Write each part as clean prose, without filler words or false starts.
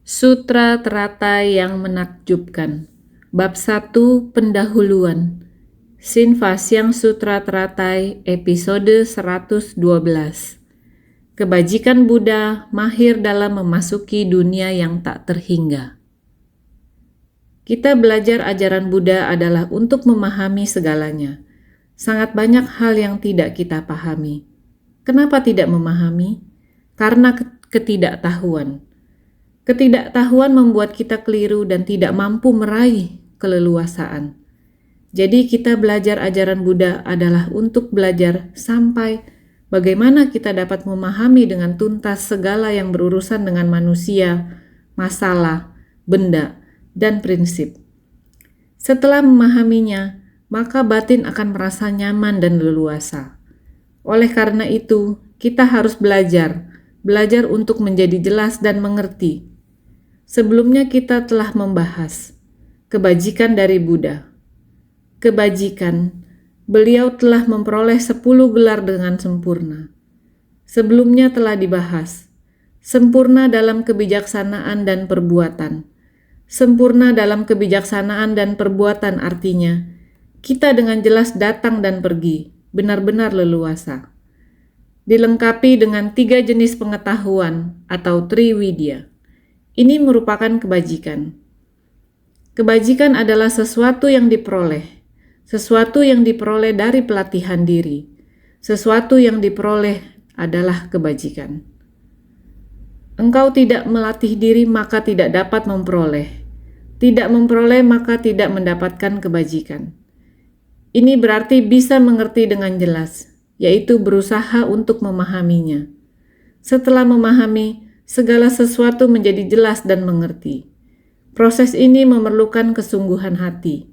Sutra Teratai yang Menakjubkan. Bab 1 Pendahuluan. Sinvasyang Sutra Teratai episode 112. Kebajikan Buddha mahir dalam memasuki dunia yang tak terhingga. Kita belajar ajaran Buddha adalah untuk memahami segalanya. Sangat banyak hal yang tidak kita pahami. Kenapa tidak memahami? Karena ketidaktahuan. Ketidaktahuan membuat kita keliru dan tidak mampu meraih keleluasaan. Jadi kita belajar ajaran Buddha adalah untuk belajar sampai bagaimana kita dapat memahami dengan tuntas segala yang berurusan dengan manusia, masalah, benda, dan prinsip. Setelah memahaminya, maka batin akan merasa nyaman dan leluasa. Oleh karena itu, kita harus belajar untuk menjadi jelas dan mengerti. Sebelumnya kita telah membahas kebajikan dari Buddha. Kebajikan, beliau telah memperoleh 10 gelar dengan sempurna. Sebelumnya telah dibahas, sempurna dalam kebijaksanaan dan perbuatan. Sempurna dalam kebijaksanaan dan perbuatan artinya, kita dengan jelas datang dan pergi, benar-benar leluasa. Dilengkapi dengan 3 jenis pengetahuan atau Triwidya. Ini merupakan kebajikan. Kebajikan adalah sesuatu yang diperoleh dari pelatihan diri. Sesuatu yang diperoleh adalah kebajikan. Engkau tidak melatih diri maka tidak dapat memperoleh. Tidak memperoleh maka tidak mendapatkan kebajikan. Ini berarti bisa mengerti dengan jelas, yaitu berusaha untuk memahaminya. Setelah memahami, segala sesuatu menjadi jelas dan mengerti. Proses ini memerlukan kesungguhan hati.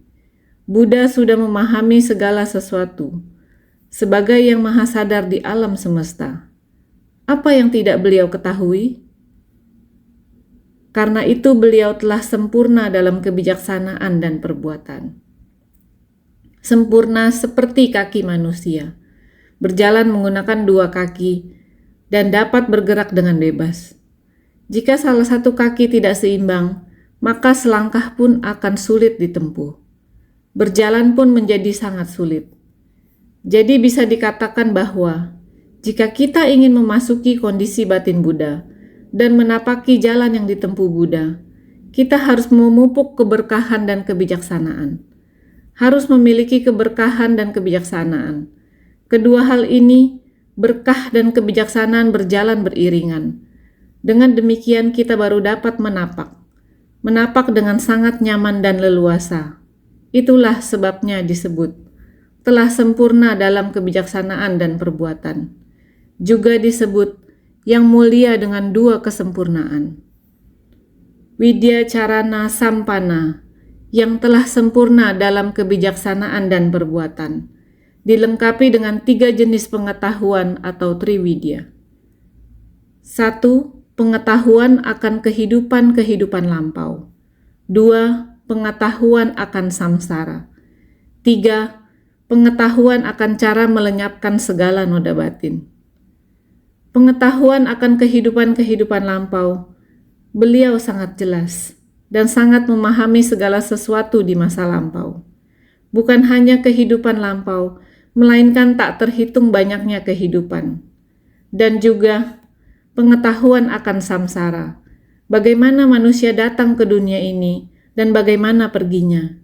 Buddha sudah memahami segala sesuatu, sebagai yang maha sadar di alam semesta. Apa yang tidak beliau ketahui? Karena itu beliau telah sempurna dalam kebijaksanaan dan perbuatan. Sempurna seperti kaki manusia, berjalan menggunakan 2 kaki, dan dapat bergerak dengan bebas. Jika salah satu kaki tidak seimbang, maka selangkah pun akan sulit ditempuh. Berjalan pun menjadi sangat sulit. Jadi bisa dikatakan bahwa jika kita ingin memasuki kondisi batin Buddha dan menapaki jalan yang ditempuh Buddha, kita harus memupuk keberkahan dan kebijaksanaan. Harus memiliki keberkahan dan kebijaksanaan. Kedua hal ini, berkah dan kebijaksanaan berjalan beriringan. Dengan demikian kita baru dapat menapak dengan sangat nyaman dan leluasa. Itulah sebabnya disebut telah sempurna dalam kebijaksanaan dan perbuatan. Juga disebut yang mulia dengan 2 kesempurnaan. Widya Carana Sampana, yang telah sempurna dalam kebijaksanaan dan perbuatan, dilengkapi dengan 3 jenis pengetahuan atau Triwidya. 1. Pengetahuan akan kehidupan lampau. 2. Pengetahuan akan samsara. 3. Pengetahuan akan cara melenyapkan segala noda batin. Pengetahuan akan kehidupan lampau, beliau sangat jelas dan sangat memahami segala sesuatu di masa lampau. Bukan hanya kehidupan lampau, melainkan tak terhitung banyaknya kehidupan. Dan juga pengetahuan akan samsara, bagaimana manusia datang ke dunia ini dan bagaimana perginya.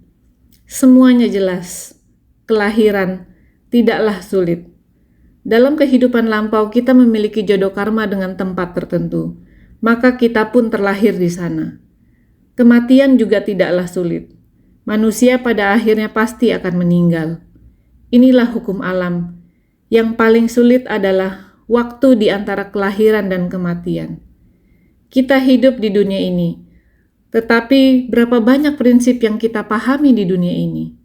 Semuanya jelas. Kelahiran tidaklah sulit. Dalam kehidupan lampau kita memiliki jodoh karma dengan tempat tertentu, maka kita pun terlahir di sana. Kematian juga tidaklah sulit. Manusia pada akhirnya pasti akan meninggal. Inilah hukum alam. Yang paling sulit adalah waktu di antara kelahiran dan kematian. Kita hidup di dunia ini, tetapi berapa banyak prinsip yang kita pahami di dunia ini?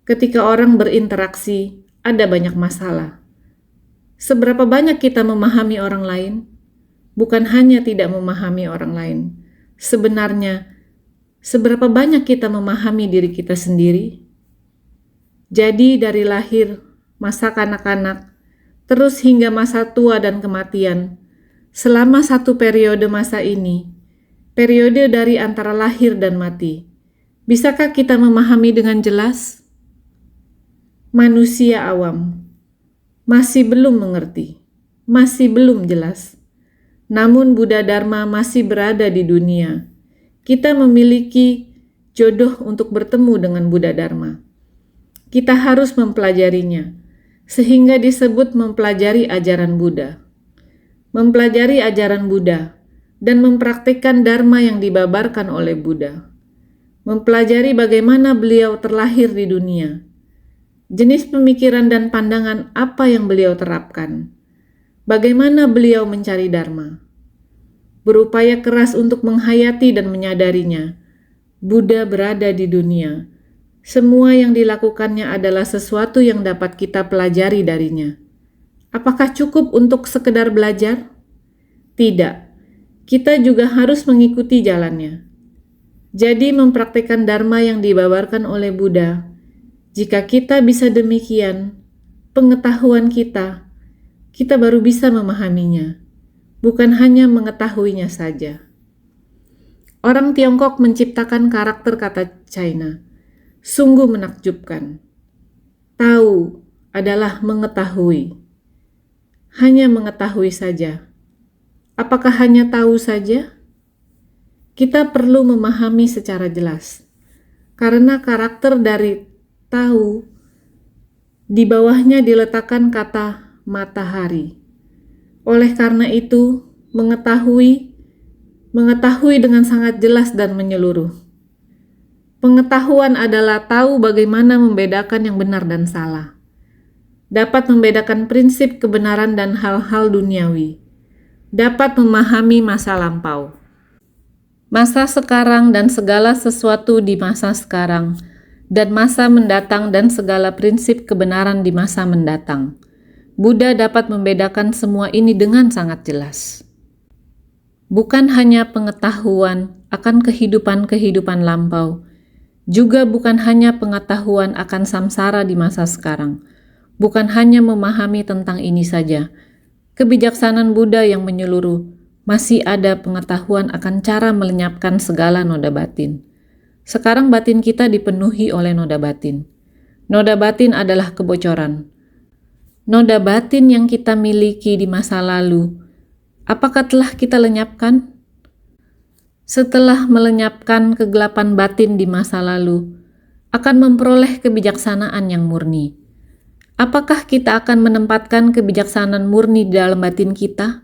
Ketika orang berinteraksi, ada banyak masalah. Seberapa banyak kita memahami orang lain? Bukan hanya tidak memahami orang lain. Sebenarnya, seberapa banyak kita memahami diri kita sendiri? Jadi dari lahir, masa kanak-kanak, terus hingga masa tua dan kematian, selama 1 periode masa ini, periode dari antara lahir dan mati. Bisakah kita memahami dengan jelas? Manusia awam masih belum mengerti, masih belum jelas. Namun Buddha Dharma masih berada di dunia. Kita memiliki jodoh untuk bertemu dengan Buddha Dharma. Kita harus mempelajarinya, sehingga disebut mempelajari ajaran Buddha. Mempelajari ajaran Buddha dan mempraktikkan Dharma yang dibabarkan oleh Buddha. Mempelajari bagaimana beliau terlahir di dunia, jenis pemikiran dan pandangan apa yang beliau terapkan, bagaimana beliau mencari Dharma. Berupaya keras untuk menghayati dan menyadarinya, Buddha berada di dunia. Semua yang dilakukannya adalah sesuatu yang dapat kita pelajari darinya. Apakah cukup untuk sekedar belajar? Tidak. Kita juga harus mengikuti jalannya. Jadi mempraktikkan Dharma yang dibabarkan oleh Buddha. Jika kita bisa demikian, pengetahuan kita baru bisa memahaminya, bukan hanya mengetahuinya saja. Orang Tiongkok menciptakan karakter kata China. Sungguh menakjubkan. Tahu adalah mengetahui. Hanya mengetahui saja. Apakah hanya tahu saja? Kita perlu memahami secara jelas. Karena karakter dari tahu, di bawahnya diletakkan kata matahari. Oleh karena itu, mengetahui dengan sangat jelas dan menyeluruh. Pengetahuan adalah tahu bagaimana membedakan yang benar dan salah. Dapat membedakan prinsip kebenaran dan hal-hal duniawi. Dapat memahami masa lampau, masa sekarang dan segala sesuatu di masa sekarang, dan masa mendatang dan segala prinsip kebenaran di masa mendatang. Buddha dapat membedakan semua ini dengan sangat jelas. Bukan hanya pengetahuan akan kehidupan-kehidupan lampau, juga bukan hanya pengetahuan akan samsara di masa sekarang, bukan hanya memahami tentang ini saja. Kebijaksanaan Buddha yang menyeluruh, masih ada pengetahuan akan cara melenyapkan segala noda batin. Sekarang batin kita dipenuhi oleh noda batin. Noda batin adalah kebocoran. Noda batin yang kita miliki di masa lalu, apakah telah kita lenyapkan? Setelah melenyapkan kegelapan batin di masa lalu, akan memperoleh kebijaksanaan yang murni. Apakah kita akan menempatkan kebijaksanaan murni di dalam batin kita?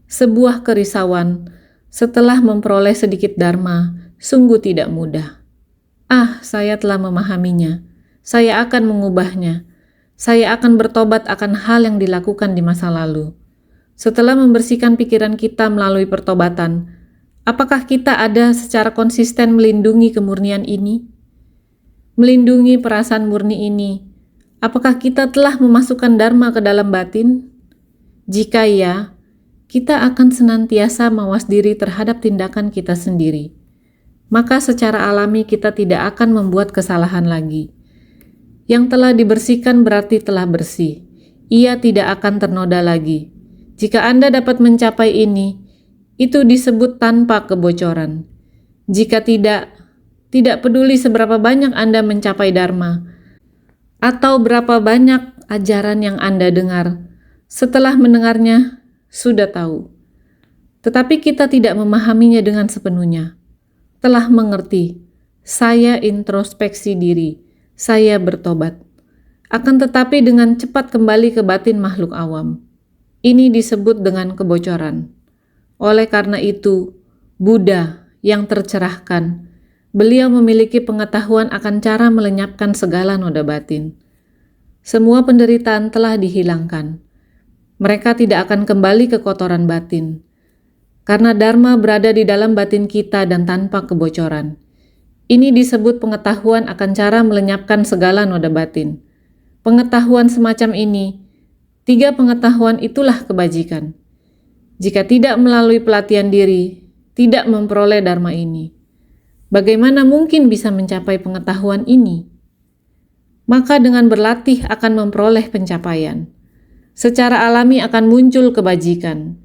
Sebuah kerisauan setelah memperoleh sedikit dharma sungguh tidak mudah. Saya telah memahaminya. Saya akan mengubahnya. Saya akan bertobat akan hal yang dilakukan di masa lalu. Setelah membersihkan pikiran kita melalui pertobatan, apakah kita ada secara konsisten melindungi kemurnian ini? Melindungi perasaan murni ini. Apakah kita telah memasukkan dharma ke dalam batin? Jika ya, kita akan senantiasa mawas diri terhadap tindakan kita sendiri. Maka secara alami kita tidak akan membuat kesalahan lagi. Yang telah dibersihkan berarti telah bersih. Ia tidak akan ternoda lagi. Jika Anda dapat mencapai ini, itu disebut tanpa kebocoran. Jika tidak peduli seberapa banyak Anda mencapai dharma, atau berapa banyak ajaran yang Anda dengar, setelah mendengarnya, sudah tahu. Tetapi kita tidak memahaminya dengan sepenuhnya. Telah mengerti, saya introspeksi diri, saya bertobat. Akan tetapi dengan cepat kembali ke batin makhluk awam. Ini disebut dengan kebocoran. Oleh karena itu, Buddha yang tercerahkan, beliau memiliki pengetahuan akan cara melenyapkan segala noda batin. Semua penderitaan telah dihilangkan. Mereka tidak akan kembali ke kotoran batin. Karena Dharma berada di dalam batin kita dan tanpa kebocoran. Ini disebut pengetahuan akan cara melenyapkan segala noda batin. Pengetahuan semacam ini, 3 pengetahuan itulah kebajikan. Jika tidak melalui pelatihan diri, tidak memperoleh Dharma ini, bagaimana mungkin bisa mencapai pengetahuan ini? Maka dengan berlatih akan memperoleh pencapaian. Secara alami akan muncul kebajikan.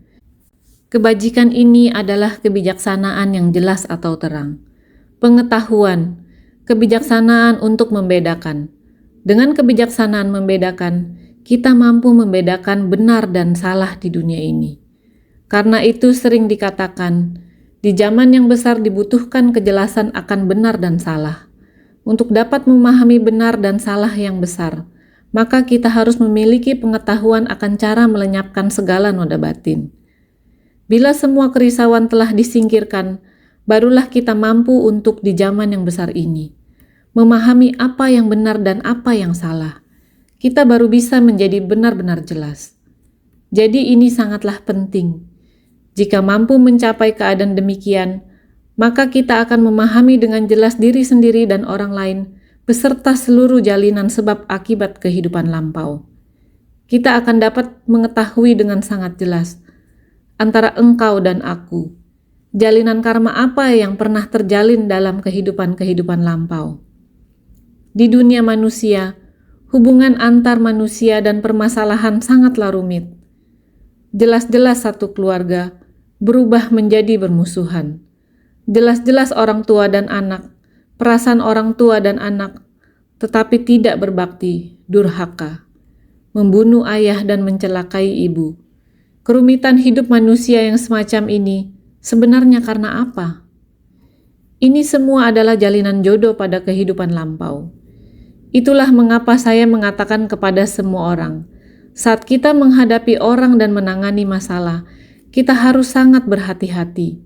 Kebajikan ini adalah kebijaksanaan yang jelas atau terang. Pengetahuan, kebijaksanaan untuk membedakan. Dengan kebijaksanaan membedakan, kita mampu membedakan benar dan salah di dunia ini. Karena itu sering dikatakan, di zaman yang besar dibutuhkan kejelasan akan benar dan salah. Untuk dapat memahami benar dan salah yang besar, maka kita harus memiliki pengetahuan akan cara melenyapkan segala noda batin. Bila semua kerisauan telah disingkirkan, barulah kita mampu untuk di zaman yang besar ini memahami apa yang benar dan apa yang salah. Kita baru bisa menjadi benar-benar jelas. Jadi ini sangatlah penting. Jika mampu mencapai keadaan demikian, maka kita akan memahami dengan jelas diri sendiri dan orang lain beserta seluruh jalinan sebab akibat kehidupan lampau. Kita akan dapat mengetahui dengan sangat jelas antara engkau dan aku, jalinan karma apa yang pernah terjalin dalam kehidupan-kehidupan lampau. Di dunia manusia, hubungan antar manusia dan permasalahan sangatlah rumit. Jelas-jelas satu keluarga berubah menjadi bermusuhan. Jelas-jelas orang tua dan anak, perasaan orang tua dan anak, tetapi tidak berbakti, durhaka, membunuh ayah dan mencelakai ibu. Kerumitan hidup manusia yang semacam ini sebenarnya karena apa? Ini semua adalah jalinan jodoh pada kehidupan lampau. Itulah mengapa saya mengatakan kepada semua orang, saat kita menghadapi orang dan menangani masalah, kita harus sangat berhati-hati.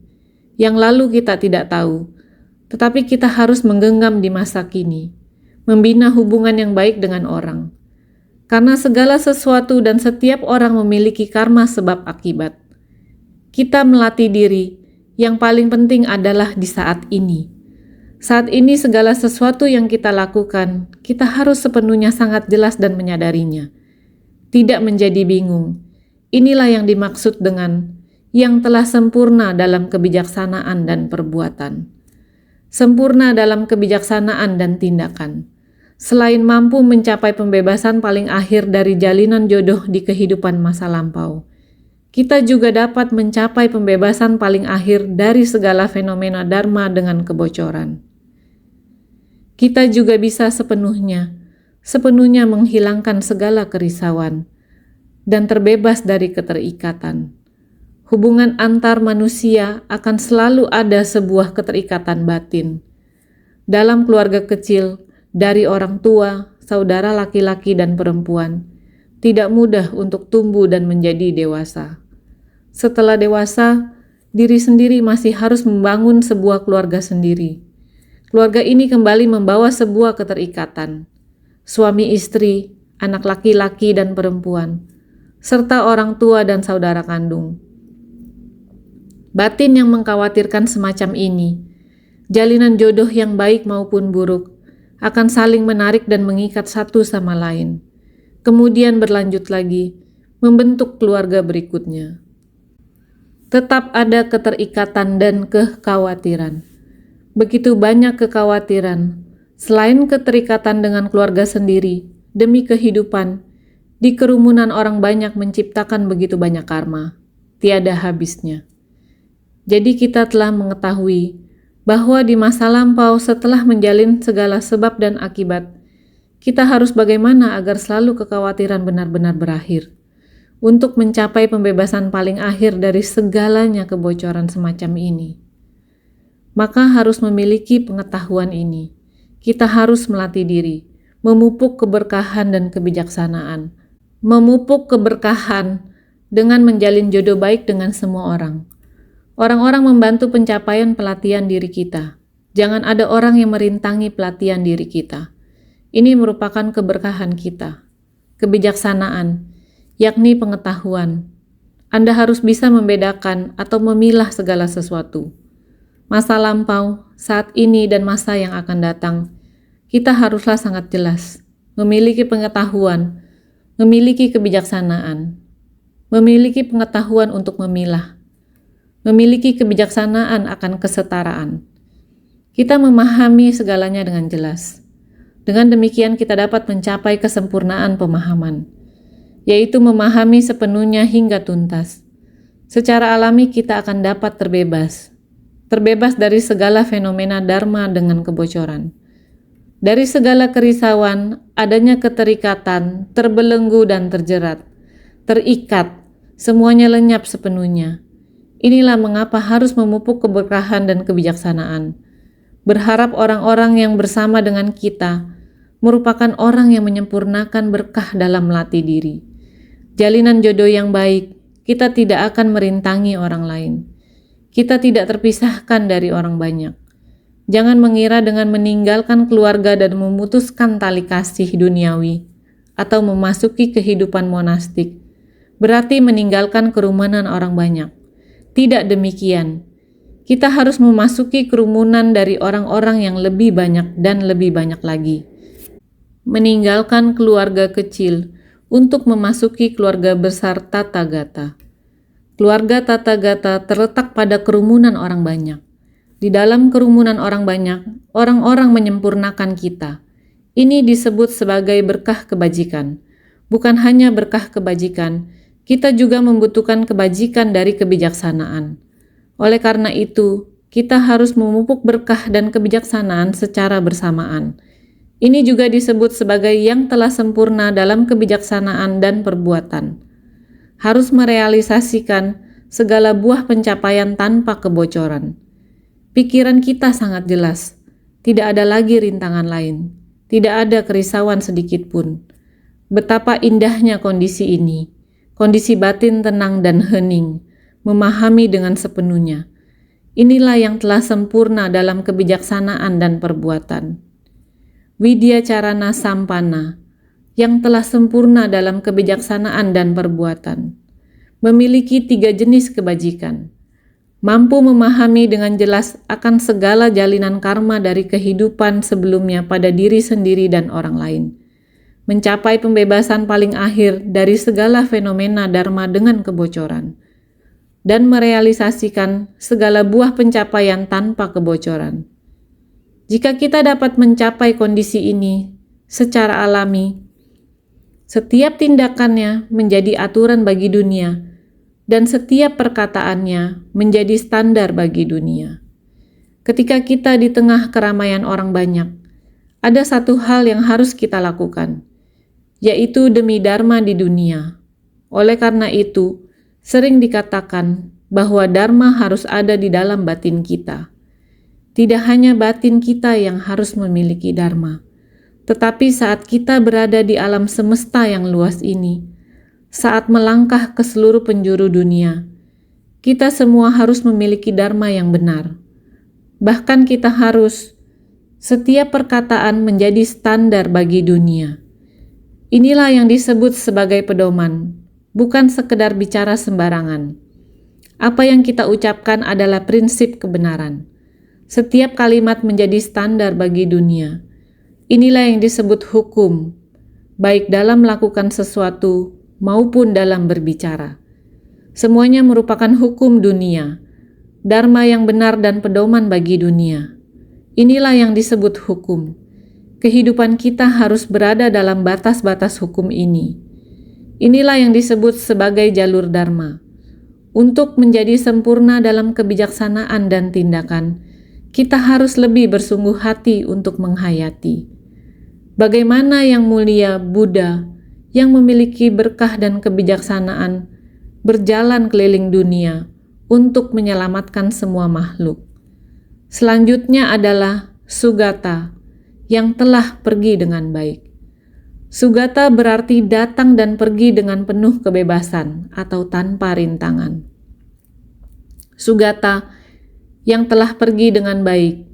Yang lalu kita tidak tahu, tetapi kita harus menggenggam di masa kini, membina hubungan yang baik dengan orang. Karena segala sesuatu dan setiap orang memiliki karma sebab akibat. Kita melatih diri, yang paling penting adalah di saat ini. Saat ini segala sesuatu yang kita lakukan, kita harus sepenuhnya sangat jelas dan menyadarinya. Tidak menjadi bingung. Inilah yang dimaksud dengan yang telah sempurna dalam kebijaksanaan dan perbuatan. Sempurna dalam kebijaksanaan dan tindakan. Selain mampu mencapai pembebasan paling akhir dari jalinan jodoh di kehidupan masa lampau, kita juga dapat mencapai pembebasan paling akhir dari segala fenomena dharma dengan kebocoran. Kita juga bisa sepenuhnya menghilangkan segala kerisauan dan terbebas dari keterikatan. Hubungan antar manusia akan selalu ada sebuah keterikatan batin. Dalam keluarga kecil, dari orang tua, saudara laki-laki dan perempuan, tidak mudah untuk tumbuh dan menjadi dewasa. Setelah dewasa, diri sendiri masih harus membangun sebuah keluarga sendiri. Keluarga ini kembali membawa sebuah keterikatan. Suami istri, anak laki-laki dan perempuan, serta orang tua dan saudara kandung. Batin yang mengkhawatirkan semacam ini, jalinan jodoh yang baik maupun buruk, akan saling menarik dan mengikat satu sama lain. Kemudian berlanjut lagi, membentuk keluarga berikutnya. Tetap ada keterikatan dan kekhawatiran. Begitu banyak kekhawatiran, selain keterikatan dengan keluarga sendiri, demi kehidupan, di kerumunan orang banyak menciptakan begitu banyak karma, tiada habisnya. Jadi kita telah mengetahui bahwa di masa lampau setelah menjalin segala sebab dan akibat, kita harus bagaimana agar selalu kekhawatiran benar-benar berakhir, untuk mencapai pembebasan paling akhir dari segalanya kebocoran semacam ini. Maka harus memiliki pengetahuan ini. Kita harus melatih diri, memupuk keberkahan dan kebijaksanaan, memupuk keberkahan dengan menjalin jodoh baik dengan semua orang. Orang-orang membantu pencapaian pelatihan diri kita. Jangan ada orang yang merintangi pelatihan diri kita. Ini merupakan keberkahan kita. Kebijaksanaan, yakni pengetahuan. Anda harus bisa membedakan atau memilah segala sesuatu. Masa lampau, saat ini dan masa yang akan datang, kita haruslah sangat jelas, memiliki pengetahuan, memiliki kebijaksanaan, memiliki pengetahuan untuk memilah, memiliki kebijaksanaan akan kesetaraan. Kita memahami segalanya dengan jelas. Dengan demikian kita dapat mencapai kesempurnaan pemahaman, yaitu memahami sepenuhnya hingga tuntas. secara alami kita akan dapat terbebas dari segala fenomena dharma dengan kebocoran. Dari segala kerisauan, adanya keterikatan, terbelenggu dan terjerat, terikat, semuanya lenyap sepenuhnya. Inilah mengapa harus memupuk keberkahan dan kebijaksanaan. Berharap orang-orang yang bersama dengan kita merupakan orang yang menyempurnakan berkah dalam melatih diri. Jalinan jodoh yang baik, kita tidak akan merintangi orang lain. Kita tidak terpisahkan dari orang banyak. Jangan mengira dengan meninggalkan keluarga dan memutuskan tali kasih duniawi atau memasuki kehidupan monastik berarti meninggalkan kerumunan orang banyak. Tidak demikian. Kita harus memasuki kerumunan dari orang-orang yang lebih banyak dan lebih banyak lagi. Meninggalkan keluarga kecil untuk memasuki keluarga besar Tathagata. Keluarga Tathagata terletak pada kerumunan orang banyak. Di dalam kerumunan orang banyak, orang-orang menyempurnakan kita. Ini disebut sebagai berkah kebajikan. Bukan hanya berkah kebajikan, kita juga membutuhkan kebajikan dari kebijaksanaan. Oleh karena itu, kita harus memupuk berkah dan kebijaksanaan secara bersamaan. Ini juga disebut sebagai yang telah sempurna dalam kebijaksanaan dan perbuatan. Harus merealisasikan segala buah pencapaian tanpa kebocoran. Pikiran kita sangat jelas, tidak ada lagi rintangan lain, tidak ada kerisauan sedikit pun. Betapa indahnya kondisi ini, kondisi batin tenang dan hening, memahami dengan sepenuhnya. Inilah yang telah sempurna dalam kebijaksanaan dan perbuatan. Widya Carana Sampana, yang telah sempurna dalam kebijaksanaan dan perbuatan, memiliki 3 jenis kebajikan. Mampu memahami dengan jelas akan segala jalinan karma dari kehidupan sebelumnya pada diri sendiri dan orang lain. Mencapai pembebasan paling akhir dari segala fenomena dharma dengan kebocoran. Dan merealisasikan segala buah pencapaian tanpa kebocoran. Jika kita dapat mencapai kondisi ini secara alami, setiap tindakannya menjadi aturan bagi dunia, dan setiap perkataannya menjadi standar bagi dunia. Ketika kita di tengah keramaian orang banyak, ada satu hal yang harus kita lakukan, yaitu demi dharma di dunia. Oleh karena itu, sering dikatakan bahwa dharma harus ada di dalam batin kita. Tidak hanya batin kita yang harus memiliki dharma, tetapi saat kita berada di alam semesta yang luas ini, saat melangkah ke seluruh penjuru dunia, kita semua harus memiliki dharma yang benar. Bahkan kita harus setiap perkataan menjadi standar bagi dunia. Inilah yang disebut sebagai pedoman, bukan sekedar bicara sembarangan. Apa yang kita ucapkan adalah prinsip kebenaran. Setiap kalimat menjadi standar bagi dunia. Inilah yang disebut hukum, baik dalam melakukan sesuatu maupun dalam berbicara. Semuanya merupakan hukum dunia, dharma yang benar dan pedoman bagi dunia. Inilah yang disebut hukum. Kehidupan kita harus berada dalam batas-batas hukum ini. Inilah yang disebut sebagai jalur dharma. Untuk menjadi sempurna dalam kebijaksanaan dan tindakan, kita harus lebih bersungguh hati untuk menghayati. Bagaimana yang mulia Buddha yang memiliki berkah dan kebijaksanaan berjalan keliling dunia untuk menyelamatkan semua makhluk. Selanjutnya adalah Sugata yang telah pergi dengan baik. Sugata berarti datang dan pergi dengan penuh kebebasan atau tanpa rintangan. Sugata yang telah pergi dengan baik.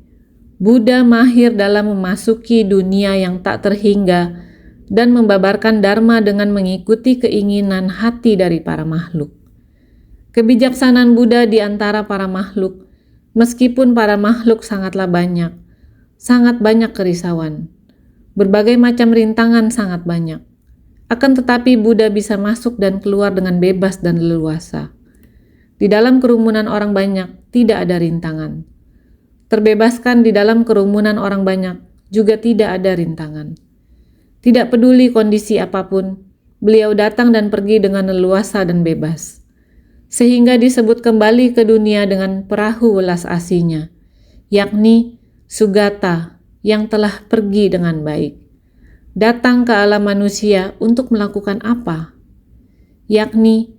Buddha mahir dalam memasuki dunia yang tak terhingga dan membabarkan dharma dengan mengikuti keinginan hati dari para makhluk. Kebijaksanaan Buddha di antara para makhluk, meskipun para makhluk sangat banyak kerisauan. Berbagai macam rintangan sangat banyak. Akan tetapi Buddha bisa masuk dan keluar dengan bebas dan leluasa. Di dalam kerumunan orang banyak, tidak ada rintangan. Terbebaskan di dalam kerumunan orang banyak, juga tidak ada rintangan. Tidak peduli kondisi apapun, beliau datang dan pergi dengan leluasa dan bebas. sehingga disebut kembali ke dunia dengan perahu welas asihnya, yakni Sugata yang telah pergi dengan baik. Datang ke alam manusia untuk melakukan apa? Yakni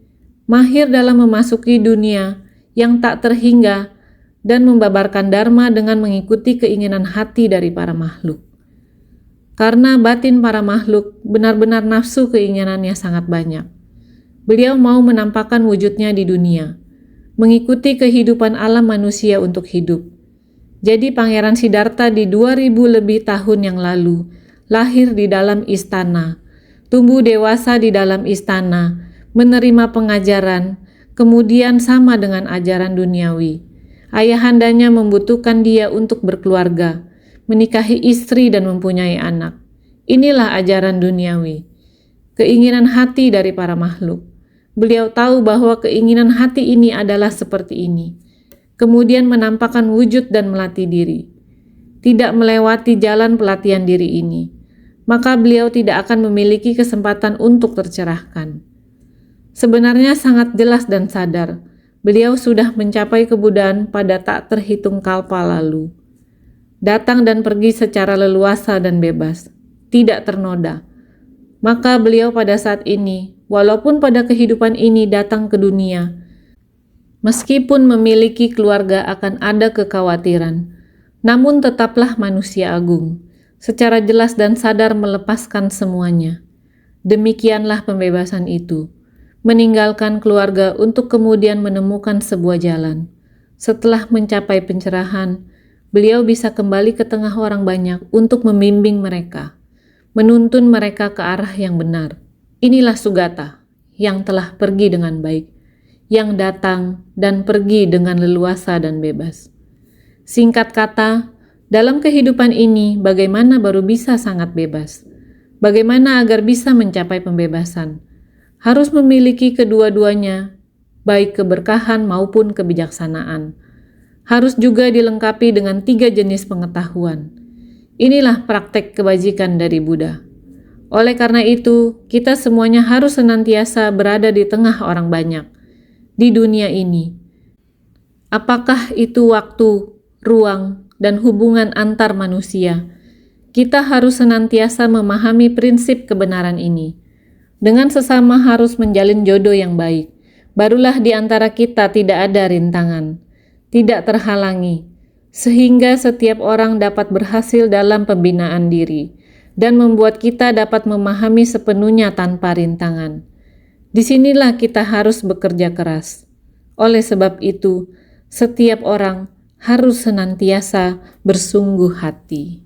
mahir dalam memasuki dunia yang tak terhingga dan membabarkan dharma dengan mengikuti keinginan hati dari para makhluk. Karena batin para makhluk benar-benar nafsu keinginannya sangat banyak. Beliau mau menampakkan wujudnya di dunia, mengikuti kehidupan alam manusia untuk hidup. Jadi Pangeran Siddhartha di 2000 lebih tahun yang lalu lahir di dalam istana, tumbuh dewasa di dalam istana, menerima pengajaran, kemudian sama dengan ajaran duniawi. Ayahandanya membutuhkan dia untuk berkeluarga, menikahi istri dan mempunyai anak. Inilah ajaran duniawi, keinginan hati dari para makhluk. Beliau tahu bahwa keinginan hati ini adalah seperti ini, kemudian menampakkan wujud dan melatih diri. Tidak melewati jalan pelatihan diri ini, maka beliau tidak akan memiliki kesempatan untuk tercerahkan. Sebenarnya sangat jelas dan sadar, beliau sudah mencapai kebuddhaan pada tak terhitung kalpa lalu. Datang dan pergi secara leluasa dan bebas, tidak ternoda. Maka beliau pada saat ini, walaupun pada kehidupan ini datang ke dunia, meskipun memiliki keluarga akan ada kekhawatiran, namun tetaplah manusia agung, secara jelas dan sadar melepaskan semuanya. Demikianlah pembebasan itu, meninggalkan keluarga untuk kemudian menemukan sebuah jalan. Setelah mencapai pencerahan, beliau bisa kembali ke tengah orang banyak untuk membimbing mereka, menuntun mereka ke arah yang benar. Inilah Sugata yang telah pergi dengan baik, yang datang dan pergi dengan leluasa dan bebas. Singkat kata, dalam kehidupan ini bagaimana baru bisa sangat bebas? Bagaimana agar bisa mencapai pembebasan? Harus memiliki kedua-duanya, baik keberkahan maupun kebijaksanaan. Harus juga dilengkapi dengan 3 jenis pengetahuan. Inilah praktek kebajikan dari Buddha. Oleh karena itu, kita semuanya harus senantiasa berada di tengah orang banyak di dunia ini. Apakah itu waktu, ruang, dan hubungan antar manusia? Kita harus senantiasa memahami prinsip kebenaran ini. Dengan sesama harus menjalin jodoh yang baik. Barulah di antara kita tidak ada rintangan, tidak terhalangi, sehingga setiap orang dapat berhasil dalam pembinaan diri dan membuat kita dapat memahami sepenuhnya tanpa rintangan. Disinilah kita harus bekerja keras. Oleh sebab itu, setiap orang harus senantiasa bersungguh hati.